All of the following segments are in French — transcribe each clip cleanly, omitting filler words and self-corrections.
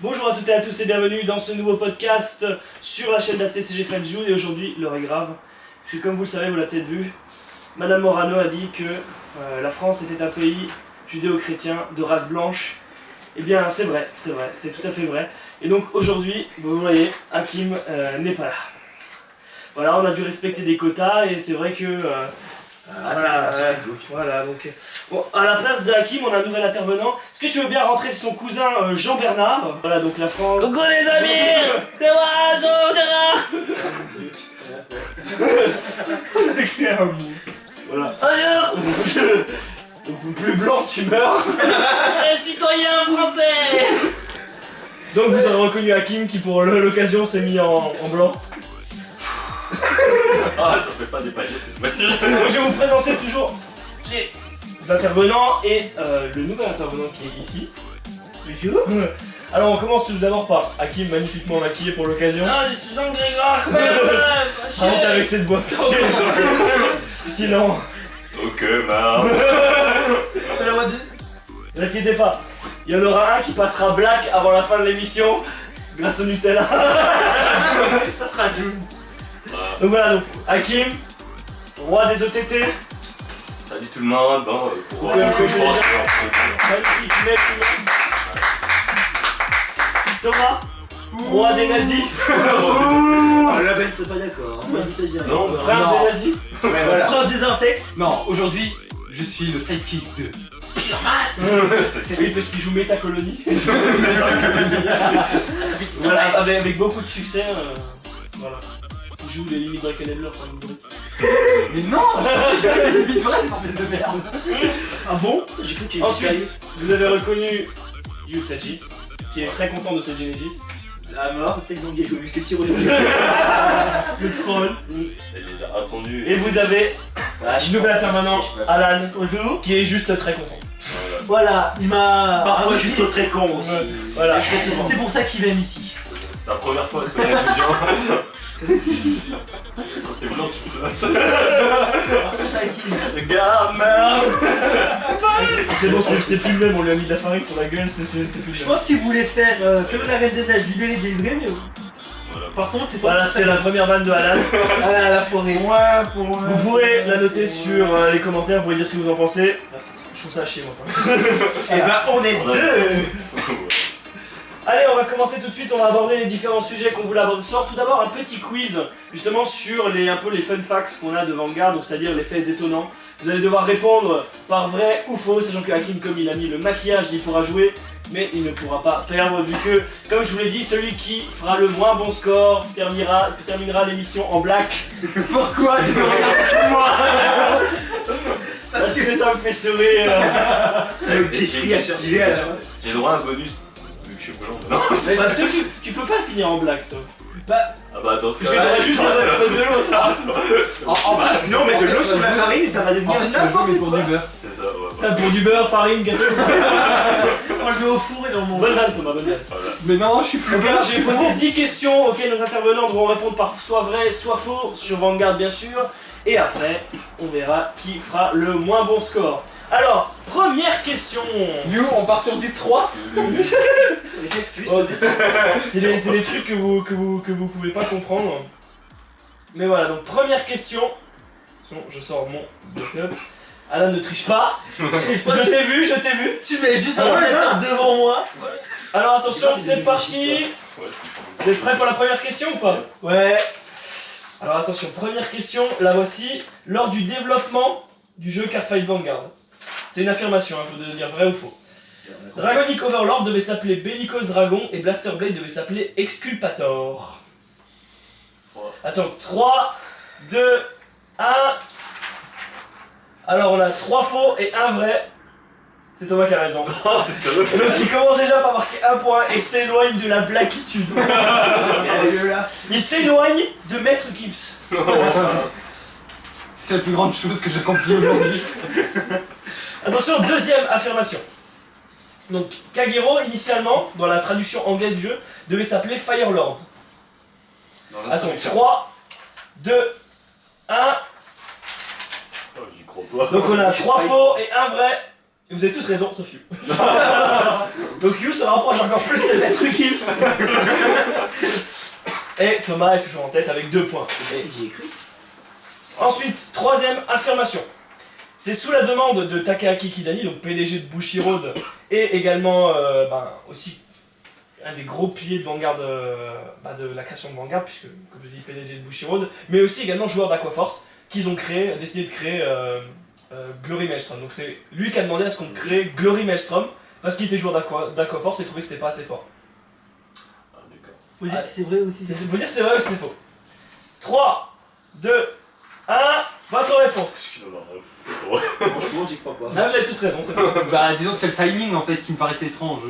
Bonjour à toutes et à tous et bienvenue dans ce nouveau podcast sur la chaîne d'ATCG French. Et aujourd'hui, l'heure est grave, puisque comme vous le savez, vous l'avez peut-être vu, Madame Morano a dit que la France était un pays judéo-chrétien de race blanche. Eh bien, c'est vrai, c'est tout à fait vrai. Et donc aujourd'hui, vous voyez, Hakim n'est pas là. Voilà, on a dû respecter des quotas et c'est vrai que... voilà, donc... Bon, à la place de Hakim, on a un nouvel intervenant. Est-ce que tu veux bien rentrer son cousin Jean-Bernard? Voilà, donc la France... Coucou les amis. C'est moi, Jean-Bernard. Voilà. Bonjour. Donc, plus blanc, tu meurs. Citoyen français. Donc vous aurez reconnu Hakim qui pour l'occasion s'est mis en blanc. Ah, ça fait pas des paillettes cette fois. Donc je vais vous présenter toujours les intervenants et le nouvel intervenant qui est ici. Alors on commence tout d'abord par Hakim, magnifiquement maquillé pour l'occasion. Non, je suis Jean-Grégoire. Arrête avec cette voix. Sinon, Ok, marre. Fais la voix 2. ne vous inquiétez pas, il y en aura un qui passera black avant la fin de l'émission grâce au Nutella. Ça sera June. Donc voilà, donc Hakim, roi des OTT. Salut tout le monde. Bon, pour Ok, ok, magnifique. Magnifique mec. Thomas, roi des nazis. La benne serait pas d'accord, hein. Moi je dis ça, je dis rien. Non, Prince Non. des nazis. Ouais, voilà. Prince des insectes. Non, aujourd'hui, je suis le sidekick de Oui, parce qu'il joue Métacolonie. Voilà, avec beaucoup de succès. Voilà. Il joue les limites Break Enabler, ça me brûle. Mais non, je limite vrai, bordel de merde. Ah bon? J'ai cru qu'il était sérieux. Ensuite, vous avez reconnu Yutsaji, qui est très content de cette Genesis. La mort, c'était que Geeko, vu que tire aujourd'hui. Le troll. Elle les a attendus. Et vous avez Ah, un nouvel intervenant, Alan, Bonjour. qui est juste très content. Voilà, il m'a. Parfois, je suis très con aussi. Ouais. Voilà. Très souvent. C'est pour ça qu'il m'aime ici. C'est la première fois à ce qu'on est étudiant. Quand t'es blanc, tu flottes. Ça qui. Regarde, merde. C'est bon, c'est plus le même, on lui a mis de la farine sur la gueule, c'est plus le Je même. pense qu'il voulait faire comme la Reine des Neiges, libérer, délivrer, mais Voilà. par contre, c'est toi Voilà, qui c'est la première vanne de Alan. à la forêt. Vous pourrez la noter sur les commentaires, vous pourrez dire ce que vous en pensez. Je trouve ça à chier, moi. Eh ben, on est deux. Allez, on va commencer tout de suite, on va aborder les différents sujets qu'on voulait aborder ce soir. Tout d'abord, un petit quiz, justement sur un peu les fun facts qu'on a de Vanguard, donc c'est-à-dire les faits étonnants. Vous allez devoir répondre par vrai ou faux, sachant que Hakim, comme il a mis le maquillage, il pourra jouer, mais il ne pourra pas perdre, vu que, comme je vous l'ai dit, celui qui fera le moins bon score terminera l'émission en black. Pourquoi tu me regardes que moi? Parce que ça me fait sourire. Avec Jeffrey activé à la fin. J'ai droit à un bonus. Vu que je suis blanc. Non. Mais tu peux pas finir en black, toi. Ah bah dans ce Parce que cas-là. t'aurais juste besoin de l'autre. En fait, sinon, on met de l'eau sur la farine et ça va devenir n'importe quoi. C'est ça, ouais. Pour du beurre, farine, gâteau. Moi je vais au four et dans mon. Bonne vanne, Thomas, bonne vanne. Voilà. Mais non, je suis plus Donc là, je vais poser 10 questions auxquelles nos intervenants devront répondre par soit vrai, soit faux, sur Vanguard bien sûr. Et après, on verra qui fera le moins bon score. Alors, première question. Nous, on part sur du 3. C'est des trucs que vous pouvez pas comprendre. Mais voilà, donc première question. Attention, je sors mon bloc-notes. Alain ne triche pas. Je t'ai vu. Tu mets juste Ah, un ouais, lettre devant moi. Alors attention, c'est parti. Ouais, Vous êtes prêts pour la première question ou pas? Ouais. Alors attention, première question, la voici. Lors du développement du jeu Cardfight Vanguard, c'est une affirmation, il faut dire vrai ou faux. Dragonic Overlord devait s'appeler Bellicose Dragon et Blaster Blade devait s'appeler Exculpator. Attends, 3, 2, 1. Alors on a 3 faux et 1 vrai. C'est Thomas qui a raison. Oh, t'es sérieux? Donc il commence déjà par marquer 1 point et s'éloigne de la blackitude. Il s'éloigne de Maître Gibbs. C'est la plus grande chose que j'ai accomplie aujourd'hui. Attention, deuxième affirmation. Donc Kagero, initialement, dans la traduction anglaise du jeu, devait s'appeler Firelords. Attends, 3, 2, 1. Oh, j'y crois pas. Donc on a 3 faux et 1 vrai. Et vous avez tous raison, sauf You. Donc You se rapproche encore plus de Maître Gibbs. Et Thomas est toujours en tête avec 2 points. J'y ai cru. Ensuite, troisième affirmation. C'est sous la demande de Takaaki Kidani, donc PDG de Bushiroad, et également aussi un des gros piliers de Vanguard, de la création de Vanguard, puisque, comme je dis, PDG de Bushiroad, mais aussi également joueur d'Aquaforce, qu'ils ont décidé de créer Glory Maelstrom. Donc c'est lui qui a demandé à ce qu'on crée Glory Maelstrom, parce qu'il était joueur d'Aquaforce et trouvait que c'était pas assez fort. Ah, d'accord. Faut dire si c'est vrai ou si c'est Faut dire si c'est vrai ou si c'est faux. 3, 2, 1, votre réponse. Excuse-moi. Franchement, j'y crois pas. Là, vous avez tous raison, c'est faux. Bah, disons que c'est le timing en fait qui me paraissait étrange.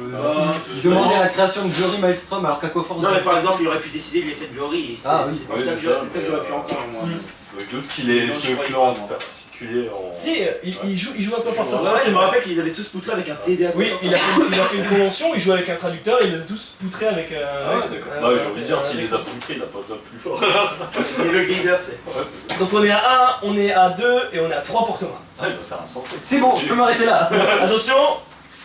Demander non. la création de Glory Maelstrom alors qu'Aquaforce. Non mais par exemple il aurait pu décider de l'effet de Glory et c'est Ah oui. c'est pour Oui, ça c'est que ça, c'est ça que j'aurais pu entendre moi. Je doute qu'il ait Non, ce je croyais clan en pas, moi. particulier en. Si, il joue Aquaforce. Ouais, je me rappelle qu'ils avaient tous poutré avec un TD à Oui, côté. il a fait une convention, il jouait avec un traducteur et il les a tous poutrés avec un. Ah, d'accord. Ouais, j'ai envie de dire, s'il les a poutrés, il a pas besoin de plus fort. Et le geyser, tu sais. Ouais, c'est ça. Donc on est à 1, on est à 2 et on est à 3 pour Thomas. Ah, il va faire un centre. C'est bon, je peux m'arrêter là. Attention,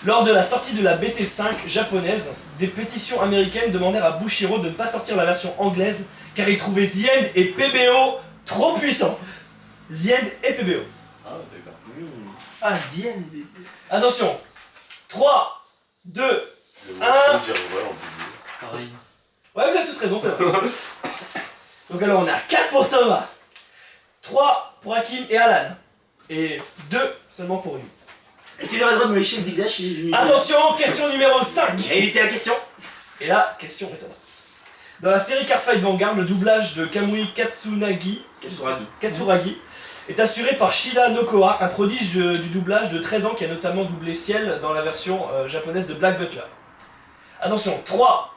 lors de la sortie de la BT5 japonaise, des pétitions américaines demandèrent à Bushiroad de ne pas sortir la version anglaise car ils trouvaient Zien et PBO trop puissants. Zien et PBO. Ah, d'accord. Ah, Zien. Attention, 3, 2, Je vais Un. vous dire ouais en plus. Pareil. ouais vous avez tous raison, c'est vrai. Donc alors on est à 4 pour Thomas, 3 pour Hakim et Alan, et 2 seulement pour lui. Est-ce qu'il aurait le droit de me lécher le visage si je lui. Attention, question numéro 5. Et éviter la question. Et là, question étonnante. Dans la série Cardfight Vanguard, le doublage de Kamui Katsuragi est assuré par Shira Nokoa, un prodige du doublage de 13 ans qui a notamment doublé Ciel dans la version japonaise de Black Butler. Attention, 3,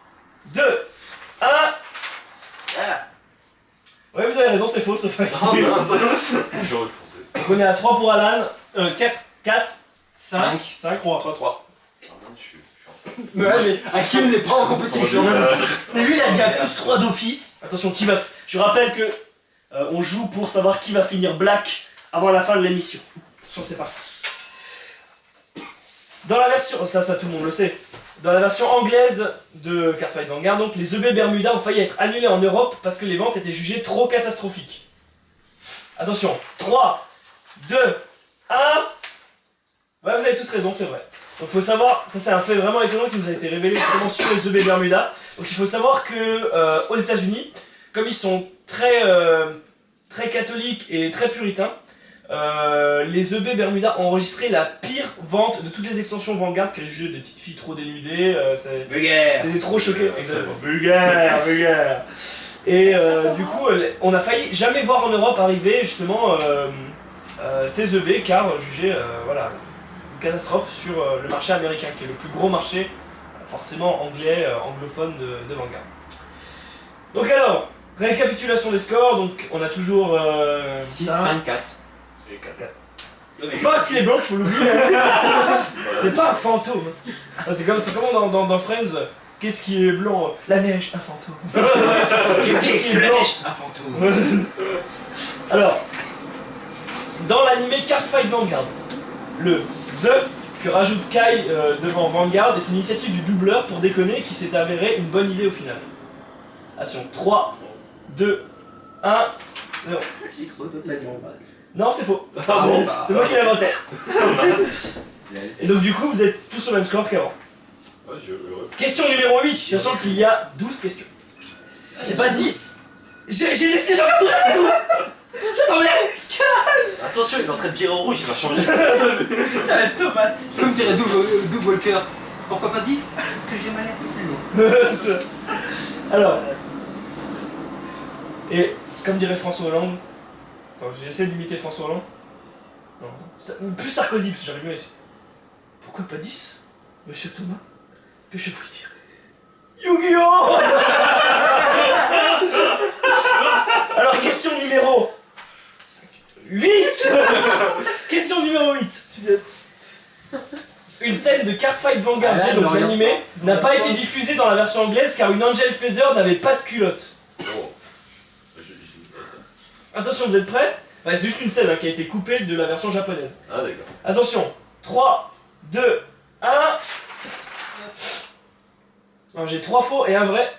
2, 1... Ah. Ouais, vous avez raison, c'est faux, sauf que... Ah mince. J'aurais pensé. Donc on est à 3 pour Alan, 4. 4, 5, 5. 5, 3. 3. Ah mince, je suis en train Ouais, mais Hakim n'est pas en compétition. Mais lui, il a déjà plus 3 d'office. Attention, qui va... Je rappelle que on joue pour savoir qui va finir Black avant la fin de l'émission. Attention, c'est parti. Dans la version... Ça tout le monde le sait. Dans la version anglaise de Cardfight Vanguard, donc, les EB Bermuda ont failli être annulés en Europe parce que les ventes étaient jugées trop catastrophiques. Attention, 3, 2, 1... Ouais, vous avez tous raison, c'est vrai. Donc il faut savoir, ça c'est un fait vraiment étonnant qui nous a été révélé justement sur les EB Bermuda. Donc il faut savoir que aux États-Unis, comme ils sont très catholiques et très puritains, les EB Bermuda ont enregistré la pire vente de toutes les extensions Vanguard, qui est le jeu des petites filles trop dénudées, Vulgaire. c'était trop choqué. Exactement. Vulgaire, vulgaire. Et du coup, on a failli jamais voir en Europe arriver justement ces EB car jugés voilà, une catastrophe sur le marché américain qui est le plus gros marché forcément anglais, anglophone de Vanguard. Donc alors, récapitulation des scores, donc on a toujours 6, ça. 5, 4. Et 4. C'est pas parce qu'il est blanc qu'il faut l'oublier. C'est pas un fantôme. Ah, c'est comme dans Friends. Qu'est-ce qui est blanc? La neige, un fantôme. Qu'est-ce qui est blanc? un fantôme. Alors, dans l'animé Cardfight Vanguard, le The que rajoute Kai devant Vanguard est une initiative du doubleur pour déconner qui s'est avérée une bonne idée au final. Attention, 3, 2, 1, 0. J'y crois totalement. Non, c'est faux. Ah bon, C'est moi qui l'ai inventé. Et donc du coup, vous êtes tous au même score qu'avant. Ouais, Question numéro 8, sachant qu'il y a 12 questions. C'est pas 10. J'ai laissé j'en fais 12 à 12. J'attendais. Attention, il est en train de virer au rouge, il va changer. T'as une tomate. Comme dirait Doug Walker. Pourquoi pas 10? Parce que j'ai mal à la Alors, et comme dirait François Hollande, attends, j'essaie d'imiter François Hollande. Non, plus Sarkozy, parce que j'arrive mieux. Pourquoi pas 10, Monsieur Thomas? Que je vous le dire. Yu-Gi-Oh! Alors, question numéro 8. Question numéro 8. Une scène de Cardfight Vanguard, Ah, donc non, rien. l'animé, n'a pas été diffusée dans la version anglaise car une Angel Feather n'avait pas de culotte. Oh. J'ai pas ça. Attention, vous êtes prêts? Enfin, c'est juste une scène qui a été coupée de la version japonaise. Ah d'accord. Attention, 3, 2, 1. Non, j'ai 3 faux et un vrai.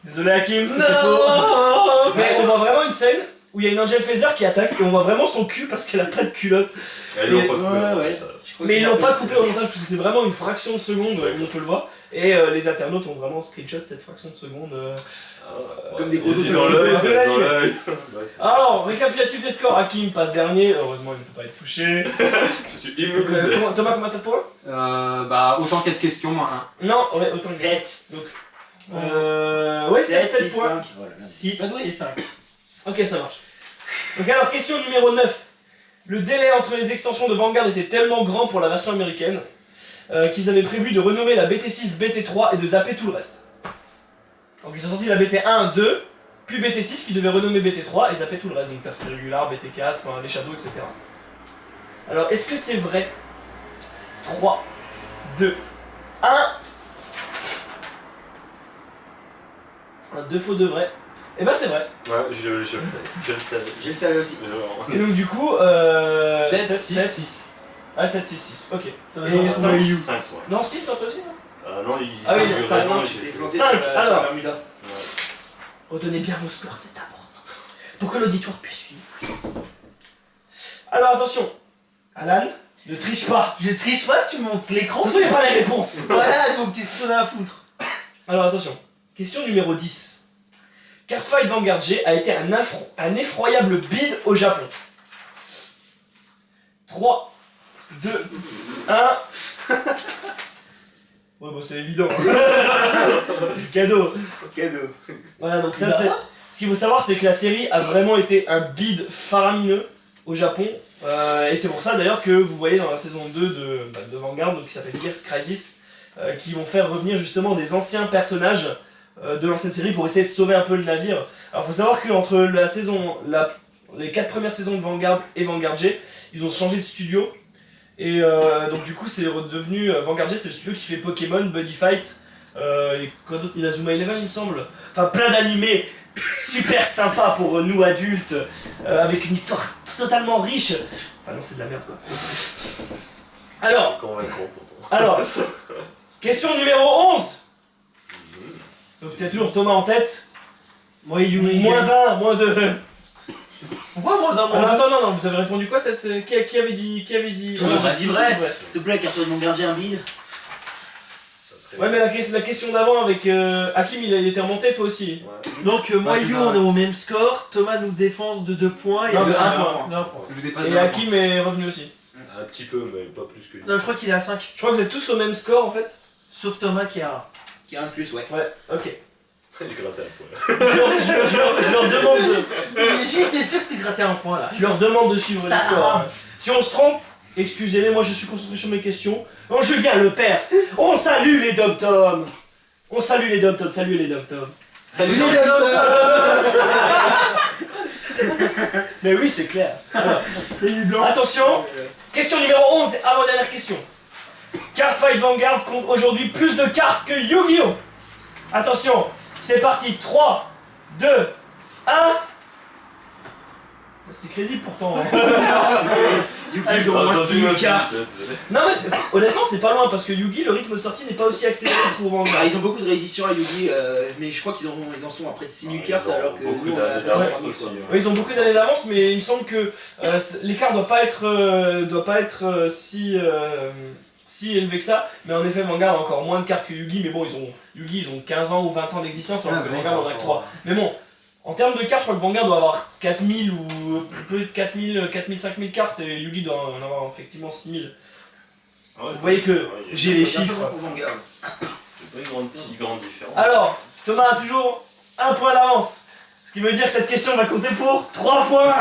Désolé Hakim, c'était faux. Mais on voit vraiment une scène où il y a une Angel Phaser qui attaque et on voit vraiment son cul parce qu'elle a pas de culotte. Elle est Et- pas coupée, ouais. ça. Mais ils l'ont pas coupé au montage parce que c'est vraiment une fraction de seconde où on peut le voir. Et les internautes ont vraiment screenshot cette fraction de seconde. Comme des gros Ils ont automobiles l'œil, de ils ont l'anime. l'œil. Alors, récapitulatif des scores, Hakim passe dernier, heureusement il ne peut pas être touché. Je suis Donc, immunisé. Thomas, combien t'as de points? Bah, autant 4 questions, moins 1. Non, ouais, autant que 7. ouais, 7 points. 5. 6 et 5. Ok, ça marche. Donc alors, question numéro 9. Le délai entre les extensions de Vanguard était tellement grand pour la version américaine qu'ils avaient prévu de renommer la BT6 BT3 et de zapper tout le reste. Donc ils ont sorti la BT1, 2, puis BT6 qui devait renommer BT3 et zapper tout le reste. Donc Terre Régular, BT4, enfin, les Shadows, etc. Alors, est-ce que c'est vrai? 3, 2, 1. Un 2 faux, 2 vrais. Et ben c'est vrai. Ouais, je le savais. Je le savais. Je le savais aussi. Mais non. Et donc du coup, 7, 6, 6. Ah, 7, 6, 6, ok. va Et faire 5, un 5 points. non, 6 toi aussi, non? Non, il. Ah oui, il- ça, vraiment, non, j'ai- 5, alors. Bermuda. Retenez bien vos scores, c'est important. Pour que l'auditoire puisse suivre. Alors attention, Alan, ne triche pas. Je triche pas, tu montes l'écran. De toute façon, il n'y a pas les réponses. Voilà, ton petit trou à foutre. Alors attention, question numéro 10. Cardfight Vanguard G a été un effroyable bid au Japon. 3, 2, 1. Ouais, bon, c'est évident. C'est cadeau. Cadeau. Voilà, donc ça, c'est. Ce qu'il faut savoir, c'est que la série a vraiment été un bid faramineux au Japon. Et c'est pour ça d'ailleurs que vous voyez dans la saison 2 de Vanguard, donc, qui s'appelle Gears Crisis, qui vont faire revenir justement des anciens personnages de l'ancienne série pour essayer de sauver un peu le navire. Alors il faut savoir qu'entre les 4 premières saisons de Vanguard et Vanguard G, ils ont changé de studio. Et donc du coup c'est devenu Vanguard G, c'est le studio qui fait Pokémon, Buddy Fight, et quoi d'autre, Inazuma Eleven il me semble. Enfin plein d'animés super sympas pour nous adultes, avec une histoire totalement riche. Enfin non c'est de la merde quoi. Alors, Convaincant pourtant. alors, question numéro 11. Donc t'as toujours Thomas en tête. Moi, you Moins 1, moins 2. Pourquoi moins un Alors attends, non, vous avez répondu quoi qui avait dit Tout le monde a dit vrai. Ouais. S'il te plaît, carte de mon gardien un bide. Ça serait. Ouais, mais la question d'avant avec Hakim, il était remonté, toi aussi. Ouais. Donc, moi Ouais, et c'est You, ça, on est ouais. au même score. Thomas nous défense de 2 points. Non, de de un un point. D'un point. Je dépasse Et d'un Hakim est revenu aussi. Un petit peu, mais pas plus que lui. Non, je crois qu'il est à 5. Je crois que vous êtes tous au même score en fait. Sauf Thomas qui a Qui a un plus, ouais. Ouais, ok. J'ai gratté un poil. Je leur demande de, J'étais sûr que tu grattais un point là. je leur demande de suivre les Ça scores. va. Si on se trompe, excusez-les, moi je suis concentré sur mes questions. Oh, Julien Le Perse, on salue les dom-toms. On salue les dom-toms, salut les dom-toms. Salut Mais oui, c'est clair. Alors, attention, question numéro 11 et avant-dernière question. Cardfight Vanguard compte aujourd'hui plus de cartes que Yu-Gi-Oh! Attention, c'est parti, 3, 2, 1. C'est crédible pourtant. Hein. Ils ont moins Dans 6 autre cartes. tête. Non mais honnêtement c'est pas loin parce que Yu-Gi, le rythme de sortie n'est pas aussi accéléré que pour Vanguard. Ah, ils ont beaucoup de rééditions à Yugi, mais je crois qu'ils en sont à près de 6000 Ah, cartes ils ont alors que beaucoup nous on a d'années à peine d'avance 3000 aussi, quoi. hein. Ouais, ils ont beaucoup d'années d'avance, mais il me semble que l'écart doit pas être si élevé que ça. Mais en effet, Vanguard a encore moins de cartes que Yugi, mais bon, Yugi ils ont 15 ans ou 20 ans d'existence, alors que Vanguard en a que 3. Mais bon, en termes de cartes, je crois que Vanguard doit avoir 4000 ou peut-être 4000, 5000 cartes, et Yugi doit en avoir effectivement 6000. Ah ouais, Vous voyez que ouais, j'ai les C'est un peu chiffres. pour Vanguard. C'est pas une grande différence. Alors, Thomas a toujours un point d'avance. Ce qui veut dire que cette question va compter pour 3 points.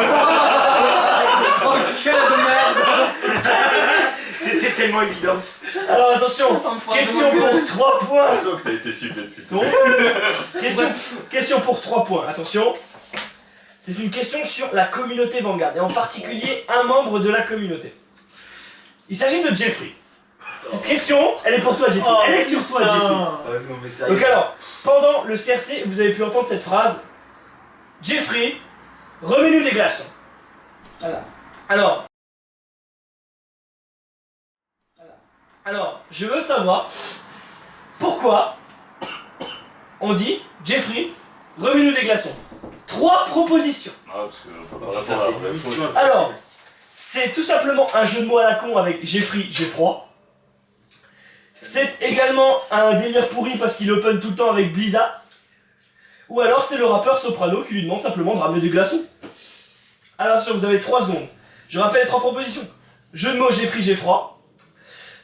Oh, quelle merde! C'était tellement évident. Alors attention, question pour 3 points. Je sens que t'as été ciblé depuis tout. Donc, question pour 3 points. Attention, c'est une question sur la communauté Vanguard, et en particulier un membre de la communauté. Il s'agit de Jeffrey. Cette question, elle est pour toi Jeffrey. Elle est sur toi Jeffrey. Non mais sérieux. Donc alors, pendant le CRC, vous avez pu entendre cette phrase. Jeffrey, remets-nous des glaçons. Voilà. Alors. Alors, je veux savoir pourquoi on dit Jeffrey, remets-nous des glaçons. 3 propositions. Ah, parce que on peut pas Ça, répondre c'est à la une mission réponse. Alors, c'est tout simplement un jeu de mots à la con avec Jeffrey, j'ai froid. C'est également un délire pourri parce qu'il open tout le temps avec Blizzard. Ou alors c'est le rappeur Soprano qui lui demande simplement de ramener des glaçons. Alors attention, vous avez 3 secondes. Je rappelle les 3 propositions. Jeu de mots Jeffrey, j'ai froid.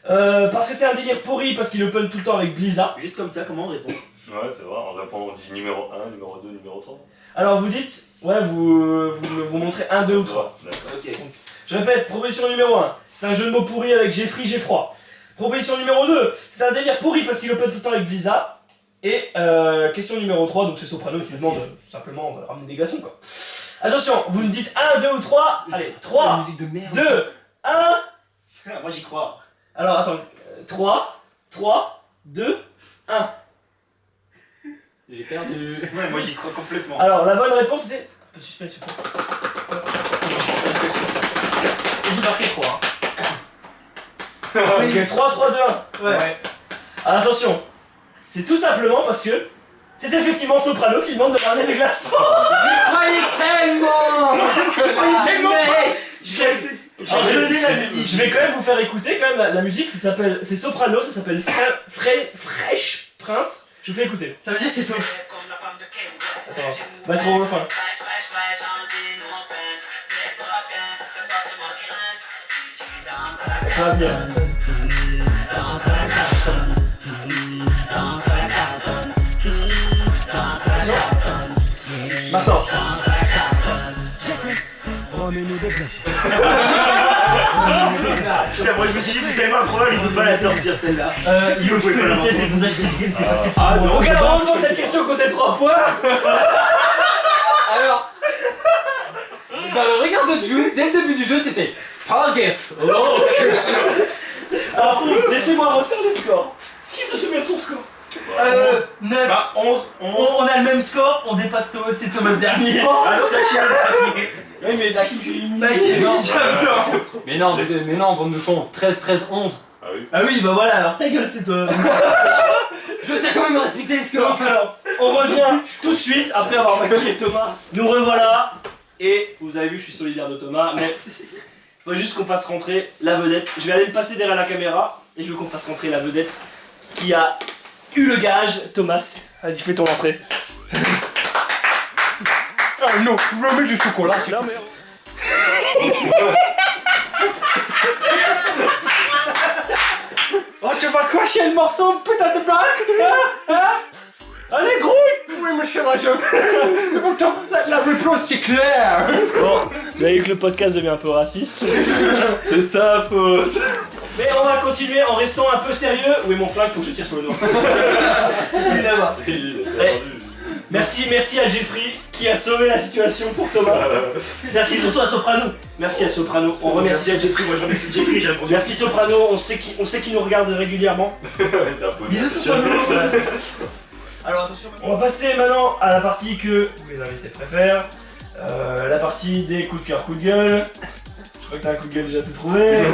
Parce que c'est un délire pourri parce qu'il open tout le temps avec Blizzard. Juste comme ça, comment on répond? Ouais, c'est vrai, en répondant on dit numéro 1, numéro 2, numéro 3. Alors vous dites, ouais, vous montrez 1, 2 ou 3. D'accord. Ok. Je répète, proposition numéro 1, c'est un jeu de mots pourri avec Jeffrey, j'ai froid. Proposition numéro 2, c'est un délire pourri parce qu'il open tout le temps avec Blizzard. Et question numéro 3, donc c'est Soprano qui demande simplement de ramener des glaçons quoi. Attention, vous me dites 1, 2 ou 3. Allez, 3, musique de merde. 2, 1. Moi j'y crois. Alors attends, 3, 2, 1. J'ai perdu. Ouais, moi j'y crois complètement. Alors la bonne réponse c'était... Un peu de suspense s'il vous plaît. J'ai marqué 3. Ok, 3, 3, 2, 1. Ouais. Alors attention, c'est tout simplement parce que c'est effectivement Soprano qui demande de ramener des glaçons. Je croyais tellement. Alors, je vais quand même vous faire écouter quand même la musique, c'est Soprano, ça s'appelle Fresh Prince. Je vous fais écouter. Ça veut dire que c'est toi. Attends, va être au refrain. Ça va bien. Maintenant. Putain, moi je me suis dit c'est tellement improbable, il peut pas la sortir celle-là. Il faut que je connaissais, c'est vous achetez des glaçons. Ah non. Donc alors, heureusement que cette question comptait 3 points. Alors, dans le regard de June, dès le début du jeu c'était Target. Alors, laissez-moi refaire les scores. Qui se souvient de son score? 9. Bah 11. On a le même score, on dépasse Thomas, c'est Thomas le dernier. Ah non, c'est qui a le dernier. Oui, mais Hakim, tu l'as éliminé. Bah, il est Non. déjà blanc. Mais non, bande de cons. 13, 13, 11. Ah oui. Ah oui, bah voilà, alors ta gueule, c'est toi. Je tiens quand même à respecter les scores. Donc alors, on revient tout de suite après avoir maquillé Thomas. Nous revoilà. Et vous avez vu, je suis solidaire de Thomas, mais il faut juste qu'on fasse rentrer la vedette. Je vais aller me passer derrière la caméra et je veux qu'on fasse rentrer la vedette qui a eu le gage. Thomas, vas-y, fais ton entrée. Ah non, remets du chocolat. Non, mais... Oh, tu vas cracher le morceau, putain de blague. Allez, grouille. Oui, monsieur Rajot. Mais pourtant, la réponse c'est clair. Bon, vous avez vu que le podcast devient un peu raciste. C'est sa faute. Mais on va continuer en restant un peu sérieux. Où est mon flingue? Faut que je tire sur le noir. Évidemment. Il est Ouais. Merci à Jeffrey qui a sauvé la situation pour Thomas. Merci surtout à Soprano. Merci à Soprano. On remercie à Jeffrey. Moi je remercie Jeffrey. Merci Soprano. On sait qu'il nous regarde régulièrement. Bisous, Soprano. Alors attention. On va passer maintenant à la partie que les invités préfèrent. La partie des coups de cœur, coups de gueule. Je crois que t'as un coup de gueule déjà tout trouvé.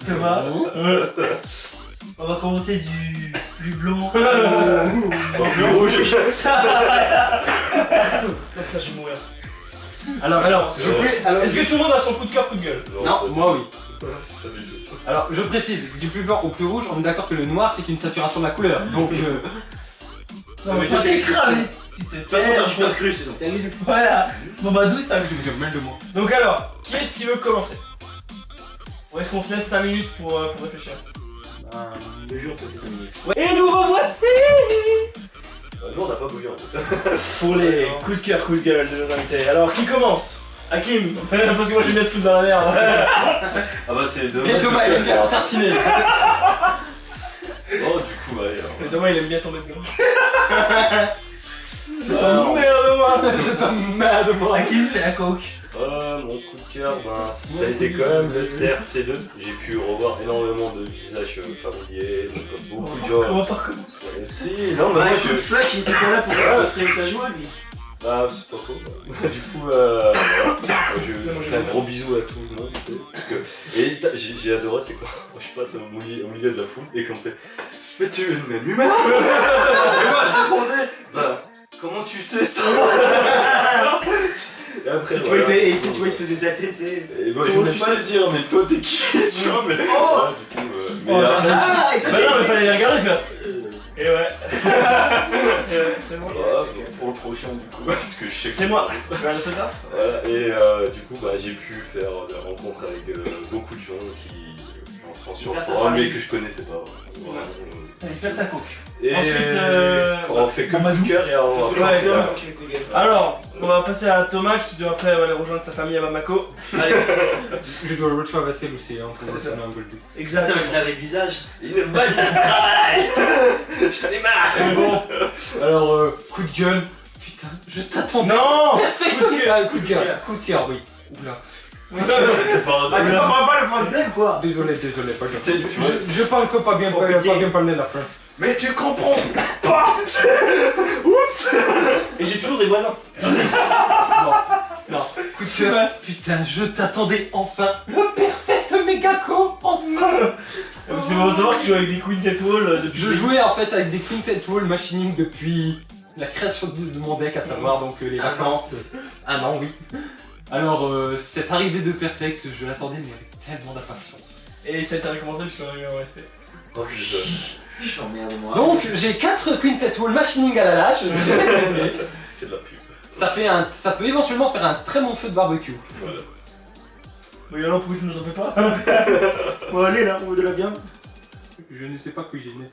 Thomas. On va commencer du plus blanc. Le rouge. Putain, je vais mourir. Alors, est-ce que tout le monde a son coup de cœur, coup de gueule? Non, moi oui. Alors, je précise, du plus blanc au plus rouge, on est d'accord que le noir c'est qu'une saturation de la couleur. Donc, Non, mais toi t'es cramé. Tu te De toute façon, t'as super cru, c'est donc. Voilà. Bon bah d'où ça? je vais dire mal de moi. Donc alors, qui est-ce qui veut commencer? Ou est-ce qu'on se laisse 5 minutes pour réfléchir? Le jeu, ça c'est 5 minutes. Et nous revoici Nous on n'a pas bougé en fait. pour les coups de cœur, coups de gueule de nos invités. Alors, qui commence? Hakim, parce que moi j'aime bien te foutre dans la merde. Ah bah c'est dommage. Et Thomas, il aime bien tartiner. Oh du coup ouais. alors. Mais Thomas il aime bien tomber dedans. Merde moi. Je t'emmerde de moi. Hakim, c'est la coke. Mon coup de cœur, ben, ça a été quand même le CRC2. J'ai pu revoir énormément de visages familiers, donc beaucoup de gens. On va pas recommencer. Si, non, mais moi je. Flash, il était pas là pour montrer sa joie, lui. Bah, c'est pas faux. Du coup, voilà. je fais un gros bisou à tout le monde, tu sais. Parce que... Et j'ai adoré, c'est quoi? Je passe au milieu de la foule et qu'on me fait « Mais tu es le même humain !» Et moi, je répondais « Bah, comment tu sais ça ?» Et après, Tu voilà. vois, il faisait sa tête, tu sais. Et moi, je voulais pas le dire, mais toi, t'es qui? Tu vois, mais... Voilà, du coup, mais Oh, après, Ah, et Bah non, mais fallait les regarder faire. Et ouais. C'est bon. voilà, pour le prochain, du coup, parce que je sais que... C'est moi. Tu veux un autographe? Voilà, et du coup, bah, j'ai pu faire des rencontres avec beaucoup de gens qui sont sur le Faire sa forum famille. mais que je connaissais pas. Vraiment, Il fait sa coke. Et Ensuite, on fait que Mamadou. coup de cœur et on va Ouais, faire- Alors, on va passer à Thomas qui doit après aller rejoindre sa famille à Bamako. Allez, Je dois le traverser l'océan pour C'est ça. passer un golden. Ça exactement. va faire les visages. Une bonne travail. J'en ai marre. Bon, alors coup de gueule. Putain, je t'attendais. Non. Perfectement. Ah, coup de cœur, oui. Oula. C'est pas Ah, tu comprends pas le fantôme, quoi. Désolé, pas grave. Tu sais, Je parle que pas bien, Pour pas péter. bien parler la France. Mais tu comprends. Et j'ai toujours des voisins. Non, coup de cœur. Putain, je t'attendais enfin. Le perfect Megako, enfin. C'est bon savoir que tu joues avec des Quintet Wall depuis. Je jouais en fait avec des Quintet Wall Machining depuis la création de mon deck, à savoir donc les vacances. Un an, oui. Alors, cette arrivée de Perfect, je l'attendais mais avec tellement d'impatience. Et ça a été récompensé puisqu'on a eu un respect. Oh putain. Je t'emmerde, moi. Donc, j'ai 4 Quintet Wall Machining à la lâche, si vous voulez. Fais de la pub. Ça peut éventuellement faire un très bon feu de barbecue. Mais alors pourquoi tu nous en fais pas? Bon, allez là, on veut de la viande. Je ne sais pas cuisiner.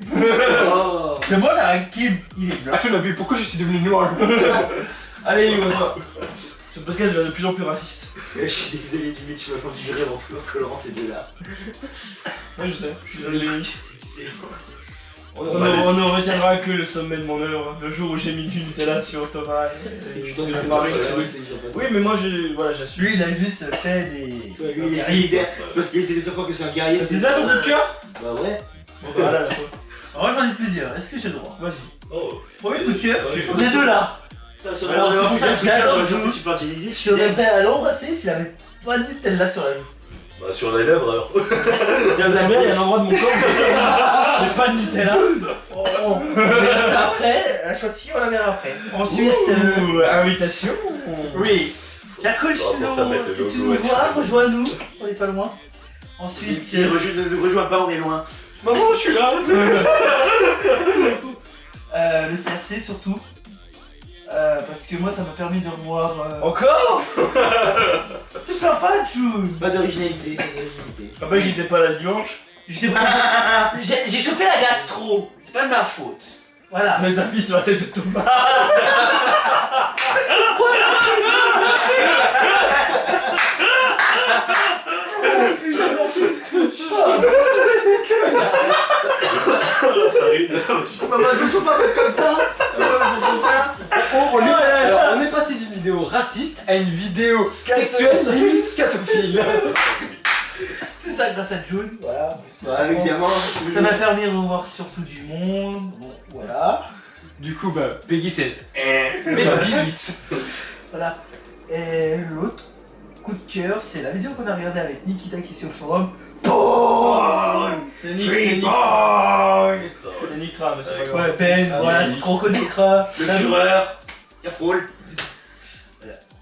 Oh. Mais moi là, Kim, il est blanc. Ah, tu l'as vu, pourquoi je suis devenu noir? Allez, Hugo, toi. Ce podcast devient de plus en plus raciste. Je suis désolé du mais tu m'as vendu du rêve en fleurs colorant ces deux-là. Ouais, je sais, je suis un génie. C'est excellent. On ne retiendra que le sommet de mon œuvre, le jour où j'ai mis du Nutella sur Thomas et Tu de donnes la une farine farine sur sur lui. Oui, mais moi, j'assume. Lui, il a juste fait des. Lui, il essaie d'aider. C'est parce qu'il essaie de faire croire que c'est un guerrier. C'est ça ton coup de cœur? Bah ouais. Bon, bah, voilà, la fois. Moi j'en ai plusieurs, est-ce que j'ai le droit? Vas-y. Oh. Premier coup de cœur, Les deux là. Sur Alors, c'est pour ça que j'adore le jour Jules. où tu peux utiliser, je serais prêt à l'embrasser s'il avait pas de Nutella sur la joue. Bah sur les lèvres alors. La merde, il y a un endroit de mon corps où j'ai pas de Nutella. On verra ça après, la chantilly on la verra après. Ensuite, invitation. Oui. Jacques On va penser à mettre le si tu logo nous et vois, tout. rejoins-nous, on est pas loin. Ensuite, Si ne nous rejoins pas, on est loin. Maman, je suis là. le CRC surtout. Parce que moi ça m'a permis de revoir. Encore? Tu pleures pas, June. Pas d'originalité. Pas d'originalité. Je rappelle qu'il était pas là dimanche. J'ai chopé la gastro, c'est pas de ma faute. Voilà. Mais sa fille sur la tête de Thomas. Maman, ne sois pas comme ça. C'est pas mon frère. Alors, on est passé d'une vidéo raciste à une vidéo sexuelle limite scatophile. Tout ça grâce à June, voilà. Bah évidemment. Ça m'a permis de revoir surtout du monde. Bon, voilà. Du coup, bah, Peggy 16. Peggy 18. Voilà. Et l'autre coup de cœur, c'est la vidéo qu'on a regardée avec Nikita qui est sur le forum. C'est Nick, c'est Nick Tra, mais c'est pas grave. Ouais, Ben, voilà, tu te reconnaîtras. Le Führer. Careful.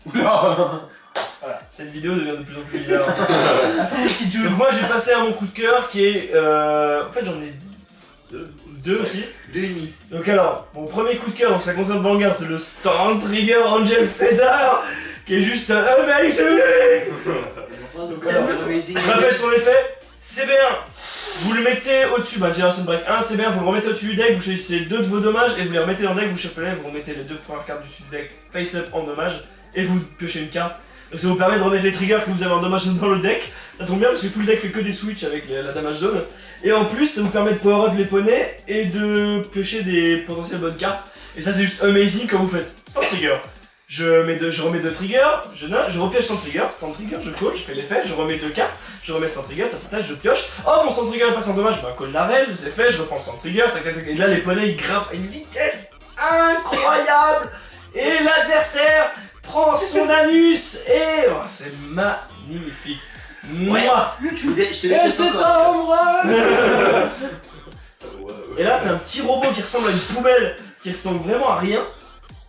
Voilà, cette vidéo devient de plus en plus bizarre. Attends, mon petit June. Donc moi j'ai passé à mon coup de cœur qui est... En fait j'en ai deux aussi. 2,5. Donc alors, mon premier coup de cœur, donc ça concerne Vanguard, c'est le Storm Trigger Angel Feather qui est juste amazing. Je rappelle son effet, c'est bien. Vous le mettez au-dessus, bah Generation Break 1, c'est bien, vous le remettez au-dessus du deck, vous choisissez 2 de vos dommages et vous les remettez dans le deck, vous shufflez, vous remettez les 2 premières cartes du dessus du deck face up en dommage et vous piochez une carte. Donc ça vous permet de remettre les triggers que vous avez en dommage dans le deck. Ça tombe bien parce que tout le deck fait que des switches avec la damage zone. Et en plus ça vous permet de power up les poneys et de piocher des potentielles bonnes cartes. Et ça c'est juste amazing quand vous faites stand trigger. Je remets 2 triggers, je repioche stand trigger, je call, je fais l'effet, je remets 2 cartes, je remets stand trigger, je pioche. Oh mon stand trigger passe en dommage, bah call Narel, c'est fait, je reprends stand trigger, tac tac tac. Et là les poneys ils grimpent à une vitesse incroyable. et l'adversaire prend son anus et oh, c'est magnifique. Mouah. Je te Et laisse c'est encore. un vrai. Et là c'est un petit robot qui ressemble à une poubelle, qui ressemble vraiment à rien.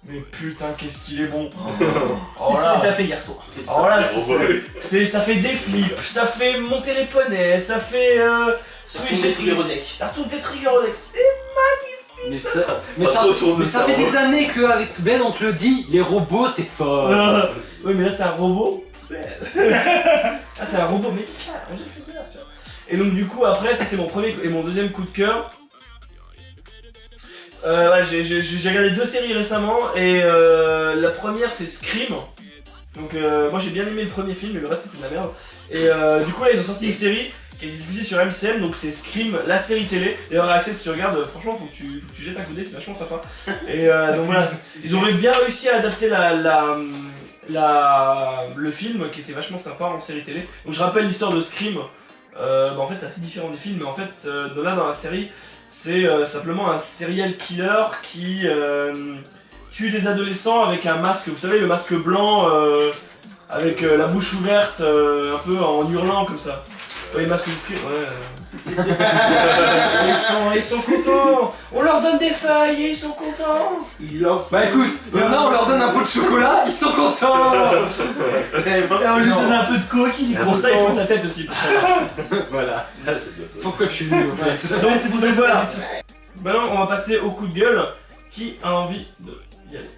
Mais putain qu'est-ce qu'il est bon. Oh Il là. s'est tapé hier soir. Alors là, ça fait des flips, ça fait monter les poneys, ça fait switcher ça retourne tes trigger deck. Mais Ça ça, se retourne mais le ça fait cerveau. des années qu'avec Ben on te le dit, les robots c'est fort. Oui mais là c'est un robot. Ah c'est un robot médical, j'ai fait ça, tu vois. Et donc du coup après ça c'est mon premier et mon deuxième coup de cœur. Ouais, j'ai regardé 2 séries récemment et la première c'est Scream. Donc moi j'ai bien aimé le premier film mais le reste c'était de la merde. Et du coup là ils ont sorti une série qui est diffusée sur MCM, donc c'est Scream, la série télé. D'ailleurs Axel si tu regardes, franchement faut que tu jettes un coup d'œil, c'est vachement sympa. Et donc voilà, ils ont bien réussi à adapter le film qui était vachement sympa en série télé. Donc je rappelle l'histoire de Scream. En fait c'est assez différent des films mais en fait là dans la série c'est simplement un serial killer qui tue des adolescents avec un masque, vous savez le masque blanc avec la bouche ouverte un peu en hurlant comme ça. Ouais, masque de Scream, ouais. Ils sont contents. On leur donne des feuilles et ils sont contents. Bah écoute, il y en a on leur donne un pot de chocolat, ils sont contents. Et on lui donne un peu de coque, il est Pour ça il faut ta tête aussi pour ça. Voilà. Ah, c'est bien ça. Pourquoi je suis venu au fait? Ouais, c'est pour ça que voilà. Maintenant on va passer au coup de gueule. Qui a envie de y aller?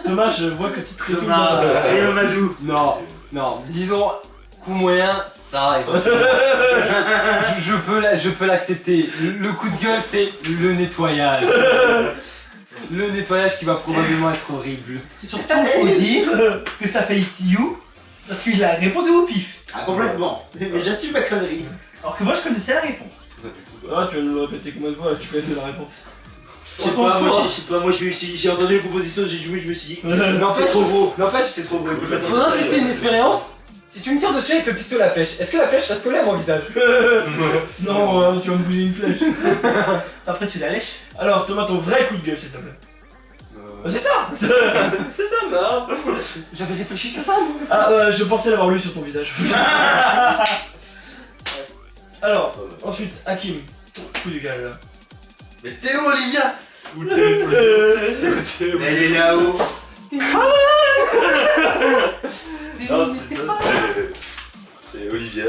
Thomas, je vois que tu te récupères. Thomas, et Mazou. Non, disons coup moyen, ça éventuellement. je peux l'accepter. Le coup de gueule c'est le nettoyage. Le nettoyage qui va probablement être horrible. Surtout, faut dire que ça fait you parce qu'il a répondu au pif. Ah, complètement. Mais j'assume ma connerie. Alors que moi, je connaissais la réponse. Ça va, tu vas nous le répéter combien de fois, tu connaissais la réponse. Je sais pas, moi j'ai entendu les propositions, j'ai joué, je me suis dit. N'empêche, C'est trop gros. N'empêche, C'est trop gros. il peut pas faudra sortir. tester une expérience. Si tu me tires dessus avec le pistolet à flèche, est-ce que la flèche reste collée à mon visage? Non, tu vas me bouger une flèche. Après, tu la lèches. Alors Thomas, ton vrai coup de gueule s'il te plaît. C'est ça. C'est ça, non. J'avais réfléchi qu'à ça, moi. Ah, je pensais l'avoir lu sur ton visage. Alors, ensuite, Hakim, coup de gueule. Mais Théo, Olivia. Où t'es Elle est là-haut. Non, c'est ça, c'est Olivia.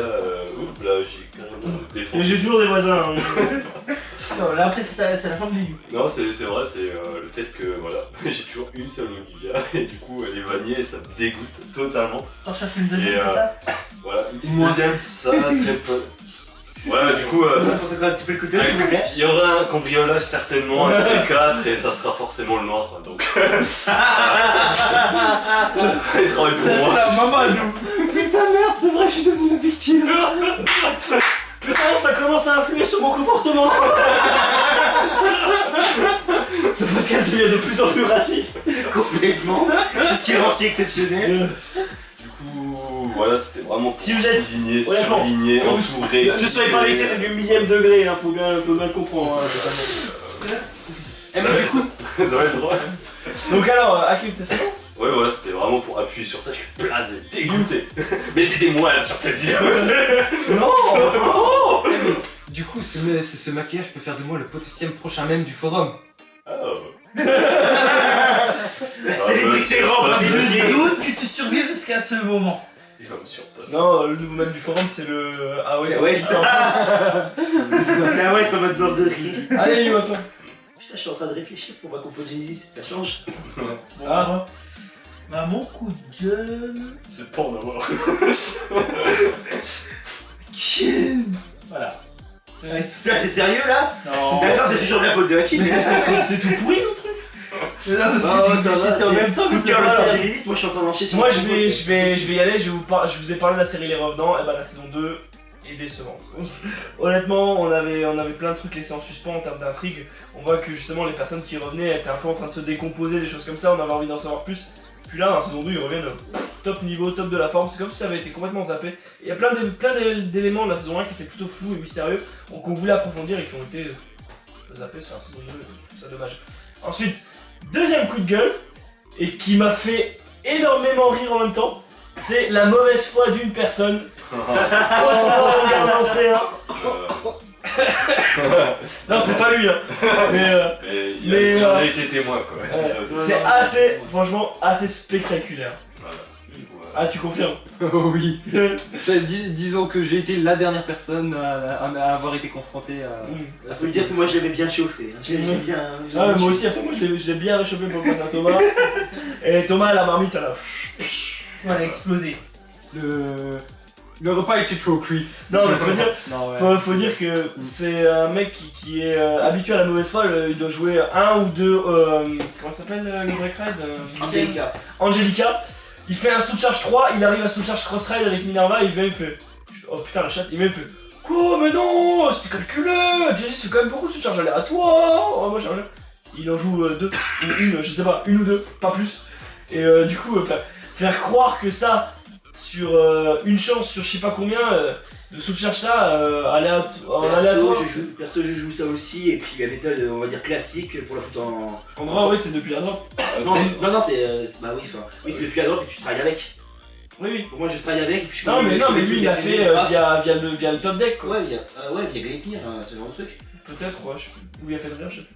Oups, là, j'ai carrément Mais défoncé. j'ai toujours des voisins. Hein. Non, là, après, c'est la chambre du lit. Non, c'est vrai, c'est le fait que voilà, j'ai toujours une seule Olivia et du coup elle est vanillée et ça me dégoûte totalement. T'en cherches une deuxième, Et, c'est ça? Voilà, une petite deuxième, ça serait pas. Ouais, du coup, Pour ça un petit peu le côté, s'il vous plaît. il y aura un cambriolage certainement, un de ces 4 et ça sera forcément le noir donc. Ça travaille pour moi. La maman à nous. Putain, merde, c'est vrai, je suis devenu la victime. Putain, ça commence à influer sur mon comportement. Ce podcast devient de plus en plus raciste. Complètement. C'est ce qui rend si exceptionnel. Du coup, voilà, c'était vraiment pour Si vous êtes- souligner, honnêtement, surligner, entourer. Ne soyez pas vexés, c'est du millième degré, hein, faut bien le comprendre. Hein, Eh, mais du coup, Ça va être drôle. donc alors, Hakim, c'est ça? Ouais, voilà, c'était vraiment pour appuyer sur ça, je suis blasé, dégoûté. Mettez-moi sur cette vidéo. Non. du coup, ce maquillage peut faire de moi le potentiel prochain mème du forum. Oh. Célébrité rampe, Ah, Je doute que tu survives jusqu'à ce moment. Il va me surpasser. Non, le nouveau même du forum, c'est le. Ah ouais, C'est ouais, c'est ouais, c'est en mode borderie. Allez, Hugo, toi. Putain, je suis en train de réfléchir pour ma compogenesis, ça change. Ah, Bah, mon coup de gueule. C'est pas en avoir. voilà. Ça, t'es sérieux là? Non. D'accord, c'est toujours de la faute de Hakim. Mais c'est tout pourri le truc. Non, parce Oh, que ça tu va, réfléchis en c'est- même temps que Coup de cœur, voilà. le Genesis, moi je suis en train de lancer sur Moi mon je vais compost. y aller, je vous ai parlé de la série Les Revenants, et bah la saison 2 est décevante. Honnêtement, on avait plein de trucs laissés en suspens en termes d'intrigue. On voit que justement les personnes qui revenaient étaient un peu en train de se décomposer, des choses comme ça, on avait envie d'en savoir plus. Puis là, dans la saison 2, ils reviennent top niveau, top de la forme, c'est comme si ça avait été complètement zappé. Il y a plein d'éléments de la saison 1 qui étaient plutôt flous et mystérieux, qu'on voulait approfondir et qui ont été zappés sur la saison 2, je trouve ça dommage. Ensuite, deuxième coup de gueule, et qui m'a fait énormément rire en même temps, c'est la mauvaise foi d'une personne. Autrement en regardant le C1. Non, c'est pas lui, hein. Mais, il en a été témoin, quoi. c'est assez, franchement, assez spectaculaire. Voilà. Ah, tu confirmes? Oh oui. Disons que j'ai été la dernière personne à avoir été confrontée à... Faut dire que moi je l'avais bien chauffé. Hein. Je l'avais bien. Ah, mais moi aussi, après, moi je l'ai bien réchauffé pour le passer à Thomas. Et Thomas, la marmite, elle a. Elle a explosé. Le repas était trop cuit. Non, mais faut dire. Non, ouais. Faut dire que c'est un mec qui est habitué à la mauvaise foi, il doit jouer un ou deux. Comment ça s'appelle le break ride Angelica. Il fait un sous charge 3, il arrive à sous charge cross ride avec Minerva, il vient, il fait. Oh putain, la chatte, il vient, il fait. Quoi, mais non, c'était calculé, Jay-Z c'est quand même beaucoup de sous charge aléatoires. Oh, moi j'ai rien. Il en joue deux, ou une, je sais pas, une ou deux, pas plus. Et du coup, faire croire que ça, sur une chance sur je sais pas combien, de sous-charge ça en aléatoire. Perso, je joue ça aussi, et puis la méthode, on va dire classique, pour la foutre en. En vrai, oui, c'est depuis la drop. Non, c'est. Bah oui, enfin. Oui, c'est depuis la drop et tu travailles avec. Oui. Pour moi, je travaille avec, et puis je Non, mais lui, il a fait via le top deck, quoi. Ouais, via Gleipnir, ce genre de truc. Peut-être, ouais, je sais plus. Ou via Fenrir, je sais plus.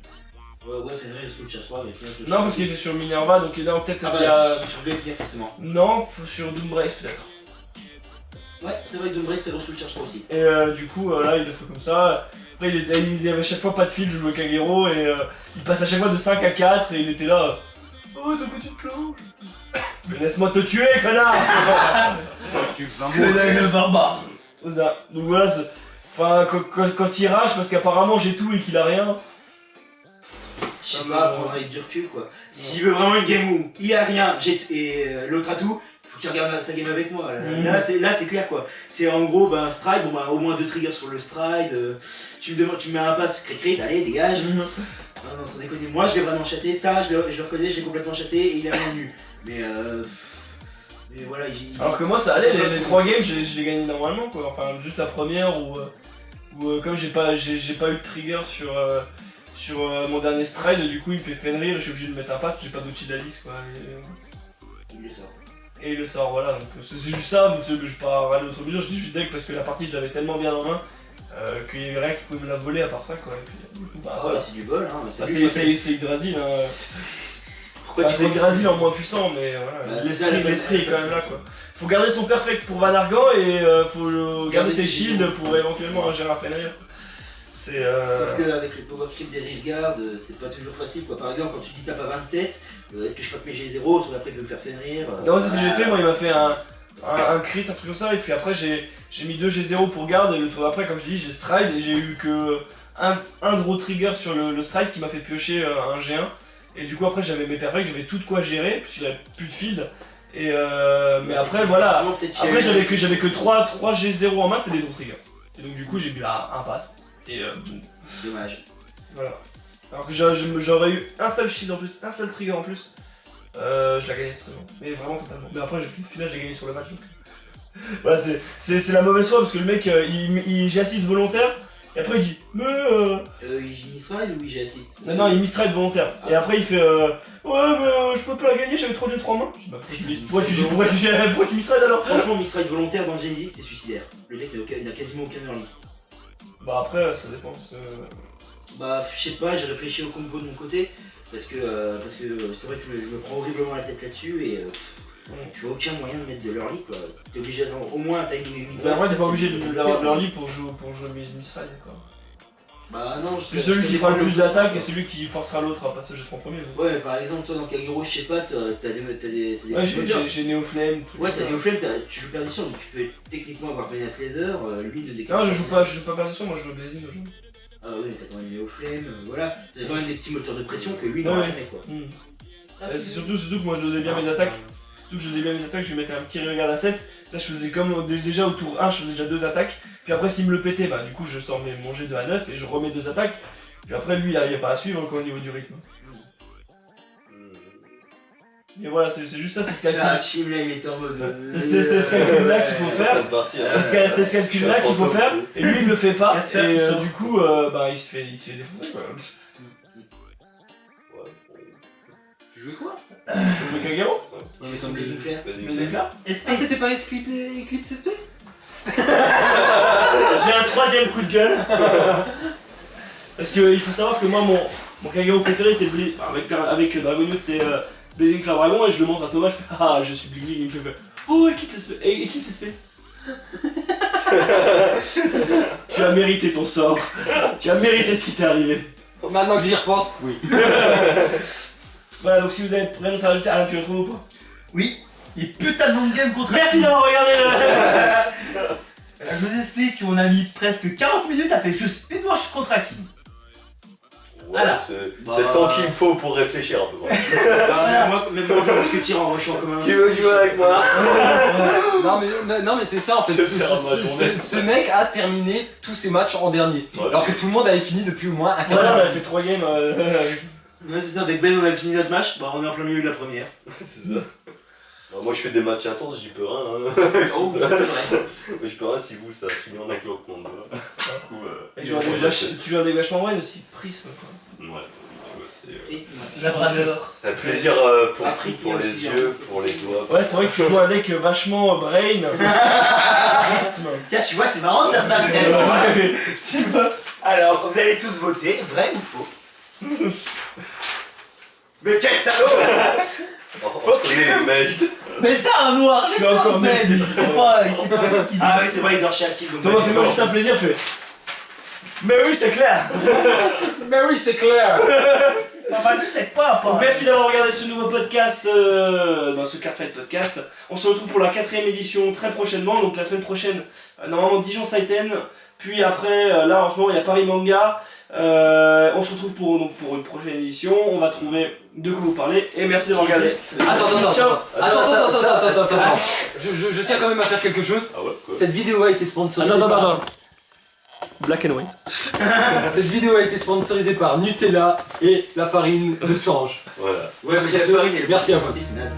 Ouais, Fenrir, il se fout de chasse-soir, et puis Non, parce qu'il était sur Minerva, donc non, peut-être via. Sur Gleipnir, forcément. Non, sur Doombrace, peut-être. Ouais, c'est vrai que Doombrace fait sous le charge 3 aussi. Et du coup, là, il le fait comme ça. Après, il avait à chaque fois pas de fil, je jouais Kagero, et il passe à chaque fois de 5 à 4, et il était là. Oh, de quoi tu te planches? Mais laisse-moi te tuer, connard! Que le barbare. Ça. Donc voilà, enfin, quand il rage, parce qu'apparemment j'ai tout et qu'il a rien. Je sais pas, prendre avec du recul quoi. S'il veut vraiment une game où il a rien et l'autre a tout, il faut qu'il regarde sa game avec moi. Là c'est clair quoi. C'est en gros un stride, bon bah au moins 2 triggers sur le stride, tu me mets un pass, crit, allez dégage. Non, sans déconner, moi je l'ai vraiment chaté, ça je le reconnais, je l'ai complètement chaté et il est rien nu. Mais voilà, alors que moi ça allait, les 3 games je les gagnais normalement quoi. Enfin juste la première où comme j'ai pas eu de trigger sur mon dernier stride, du coup il me fait Fenrir, je suis obligé de mettre un pass parce que j'ai pas d'autre d'Alice quoi. il le sort. Et il le sort, voilà, donc c'est juste ça, je vais pas râler autre mesure, je dis je suis deck parce que la partie je l'avais tellement bien en main qu'il y avait rien qui pouvait me la voler à part ça quoi. Et puis, du coup, bah, voilà. C'est du bol hein. C'est Yggdrasil hein. Pourquoi c'est Yggdrasil en moins puissant, mais voilà, l'esprit est quand même là quoi. Faut garder son perfect pour Van Argan et faut garder ses shields pour éventuellement un Gérard Fenrir. C'est Sauf qu'avec le power creep des Riftguard, c'est pas toujours facile quoi. Par exemple, quand tu dis tape à 27, est-ce que je frappe mes G0 sur après il veut me faire Fenrir non, c'est ce que j'ai fait, moi il m'a fait un crit, un truc comme ça, et puis après j'ai mis 2 G0 pour garde, et le tour après, comme je dis, j'ai stride, et j'ai eu que un draw trigger sur le stride qui m'a fait piocher un G1, et du coup après j'avais mes perfects, j'avais tout de quoi gérer, puisqu'il n'y avait plus de field, et mais après voilà, après j'avais que 3 G0 en main, c'est des draw triggers, et donc du coup j'ai bu un pass, et dommage. Voilà. Alors que j'aurais eu un seul shield en plus, un seul trigger en plus, je la gagnais totalement, mais vraiment totalement. Mais après, au final, j'ai gagné sur le match donc. Voilà, c'est la mauvaise foi parce que le mec, j'ai assist volontaire, et après il dit, mais Il mistride ou j'ai assist non, il mistride volontaire, et après il fait, ouais, mais je peux pas la gagner, j'avais trop de 3 mains. Je dis, bah, pourquoi tu mistride alors? Franchement, mistride volontaire dans Genesis, c'est suicidaire. Le deck n'a quasiment aucun early. Bah après, ça dépend. Bah, je sais pas, j'ai réfléchi au combo de mon côté, parce que c'est vrai que je me prends horriblement la tête là-dessus et je vois aucun moyen de mettre de l'early quoi. T'es obligé d'attendre au moins un timing. Bah après, t'es pas obligé d'avoir l'early pour jouer mistride quoi. Bah non, c'est celui qui fera le plus d'attaque et celui qui forcera l'autre à passer en premier. Ouais, par exemple, toi dans Kagero, je sais pas, t'as des. Ouais, j'ai Neoflame. Ouais, t'as Neoflame, tu joues Perdition, donc tu peux techniquement avoir Menace Laser, lui il ne déclenche. Non, je joue pas Perdition, moi je joue Blazing aujourd'hui. Ah ouais, mais t'as quand même Neoflame, voilà. T'as quand même des petits moteurs de pression que lui n'aura jamais quoi. C'est surtout que moi je dosais bien mes attaques. Surtout que je faisais bien mes attaques, je lui mettais un petit regard à 7. Là je faisais comme déjà au tour 1, je faisais déjà 2 attaques. Puis après s'il me le pétait, bah du coup je sors mon G2 à 9 et je remets 2 attaques. Puis après lui il arrivait pas à suivre encore au niveau du rythme. Et voilà, c'est juste ça, c'est ce calcul. Chim là il était en mode. C'est ce calcul là qu'il faut faire. C'est ce calcul là qu'il faut faire. Et lui il me le fait pas. Et du coup bah il se fait défoncer quoi. Tu jouais quoi? Le Kagero? On est comme les éclairs. Les éclairs? Ah, c'était pas Eclipse SP? J'ai un troisième coup de gueule. Parce qu'il faut savoir que moi, mon Kagero préféré, c'est avec Dragonite, c'est Blazing Flare Dragon, et je le montre à Thomas, je fais ah, je suis Bling, il me fait oh, Eclipse SP. Eclipse SP. Tu as mérité ton sort. Tu as mérité ce qui t'est arrivé. Maintenant que j'y repense, oui. Voilà, donc si vous avez rien d'autre à rajouter, Alain, tu l'as trouvé ou pas? Oui, et putain de long game contre Merci d'avoir regardé le... Je vous explique qu'on a mis presque 40 minutes à faire juste une manche contre Hakim. Voilà. C'est le temps qu'il me faut pour réfléchir un peu. Moi, même moi, je pense que tyran, je suis en commun. Qui veut jouer avec moi? Non mais c'est ça en fait, Je vais faire ma journée. ce mec a terminé tous ses matchs en dernier. Ouais. Alors que tout le monde avait fini depuis au moins un quart Voilà, on d'heure. a fait 3 games. Ouais, c'est ça, avec Ben, on avait fini notre match, bah on est en plein milieu de la première. C'est ça. Alors, moi je fais des matchs intenses, j'y peux rien. Hein. Oh, ça c'est vrai. Mais je peux rien si vous ça finit en éclatement. Du coup, Et tu joues un dégagement Brain aussi, prisme quoi. ouais, tu vois, c'est. Labrador. C'est un plaisir pour, Prisme pour les aussi, yeux, pour les doigts. Ouais, c'est vrai que tu joues un deck vachement Brain. Prisme. Tiens, tu vois, c'est marrant de faire ça, Ouais. Tu vois. Alors, vous allez tous voter, vrai ou faux? Mais quel salaud! Faut qu'il les mèches. Mais ça, un noir, Je suis laisse-moi encore en paix, mieux. il sait pas ce qu'il dit. Ah oui, c'est vrai, il dort chez Hakim. donc Thomas, ouais, fais-moi juste un plaisir, fais. Mais oui, c'est clair. Mais oui c'est clair. Enfin, tu sais pas, pas. Merci d'avoir regardé ce nouveau podcast, ce Cardfight Podcast. On se retrouve pour la 4ème édition très prochainement, donc la semaine prochaine, normalement Dijon Saiten, puis après, là en ce moment il y a Paris Manga. On se retrouve pour une prochaine édition, on va trouver de quoi vous parler, et merci d'avoir regardé. Attends. Je tiens quand même à faire quelque chose. Ah ouais, quoi. Cette vidéo a été sponsorisée Attends. Black and white. Cette vidéo a été sponsorisée par Nutella et la farine de Sange. Voilà. Ouais, parce qu'il y a Farine et le Merci à vous. aussi, c'est naze.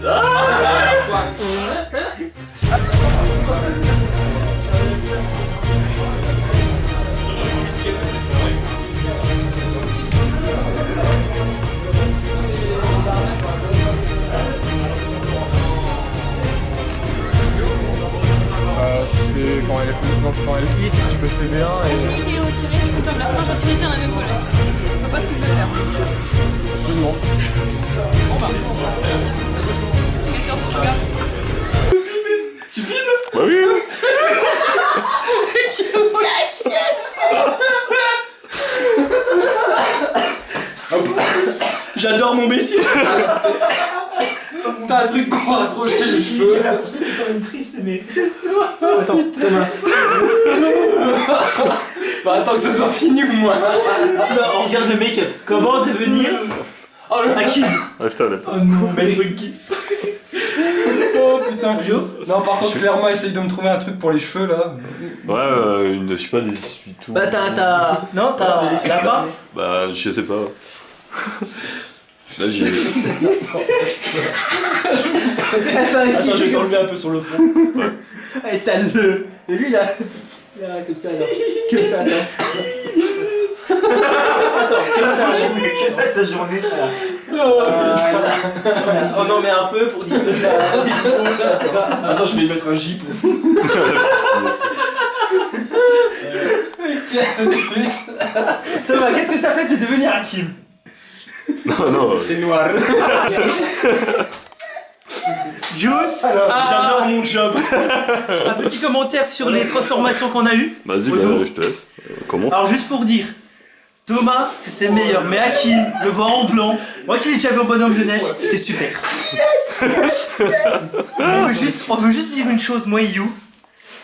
C'est quand elle hit, tu peux CV1 et L'opportunité est retirée, du coup comme l'instant j'ai retiré un même collègue. Je vois pas ce que je vais faire. absolument. Bon bah, quelle sorte tu regardes? Tu filmes? Bah oui. J'adore mon métier. T'as un truc pour accrocher les cheveux. La pensée, c'est quand même triste, mais. Attends, Thomas. Bah attends que ce soit fini ou moi. On regarde le make-up. Comment devenir Hakim? Ah putain, là. Oh non. Maître Gibbs. Oh putain, non, par contre, clairement, essaye de me trouver un truc pour les cheveux là. Ouais, je sais pas, des essuie-tout. Bah t'as... Non, t'as la pince. Bah, je sais pas. Là, j'ai. Attends, je vais t'enlever un peu sur le fond. Et t'as le... Et lui là... Là, comme ça là. Comme ça là. Que ça, sa journée, ça. On en met un peu pour dire que Attends, je vais mettre un J pour... Thomas, qu'est-ce que ça fait de devenir Hakim? Non. C'est noir. Juice, J'adore mon job. un petit commentaire sur les transformations qu'on a eues. Vas-y, Bonjour. je te laisse. Comment? Alors juste pour dire, Thomas c'était le meilleur, mais Hakim, le voir en blanc, moi qui l'ai déjà vu au bonhomme de neige, c'était super. On veut juste dire une chose, moi et You.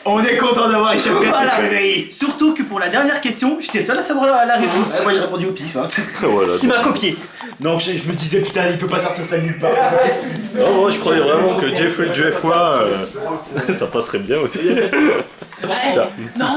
On est content d'avoir échappé à Voilà. cette connerie. Surtout que pour la dernière question, j'étais le seul à savoir la réponse. Ouais, moi j'ai répondu au pif. Hein. Voilà. Il m'a copié. Non, je me disais putain, il peut pas sortir ça nulle part. Non, moi je croyais vraiment que Jeffrey ça passerait bien aussi. Non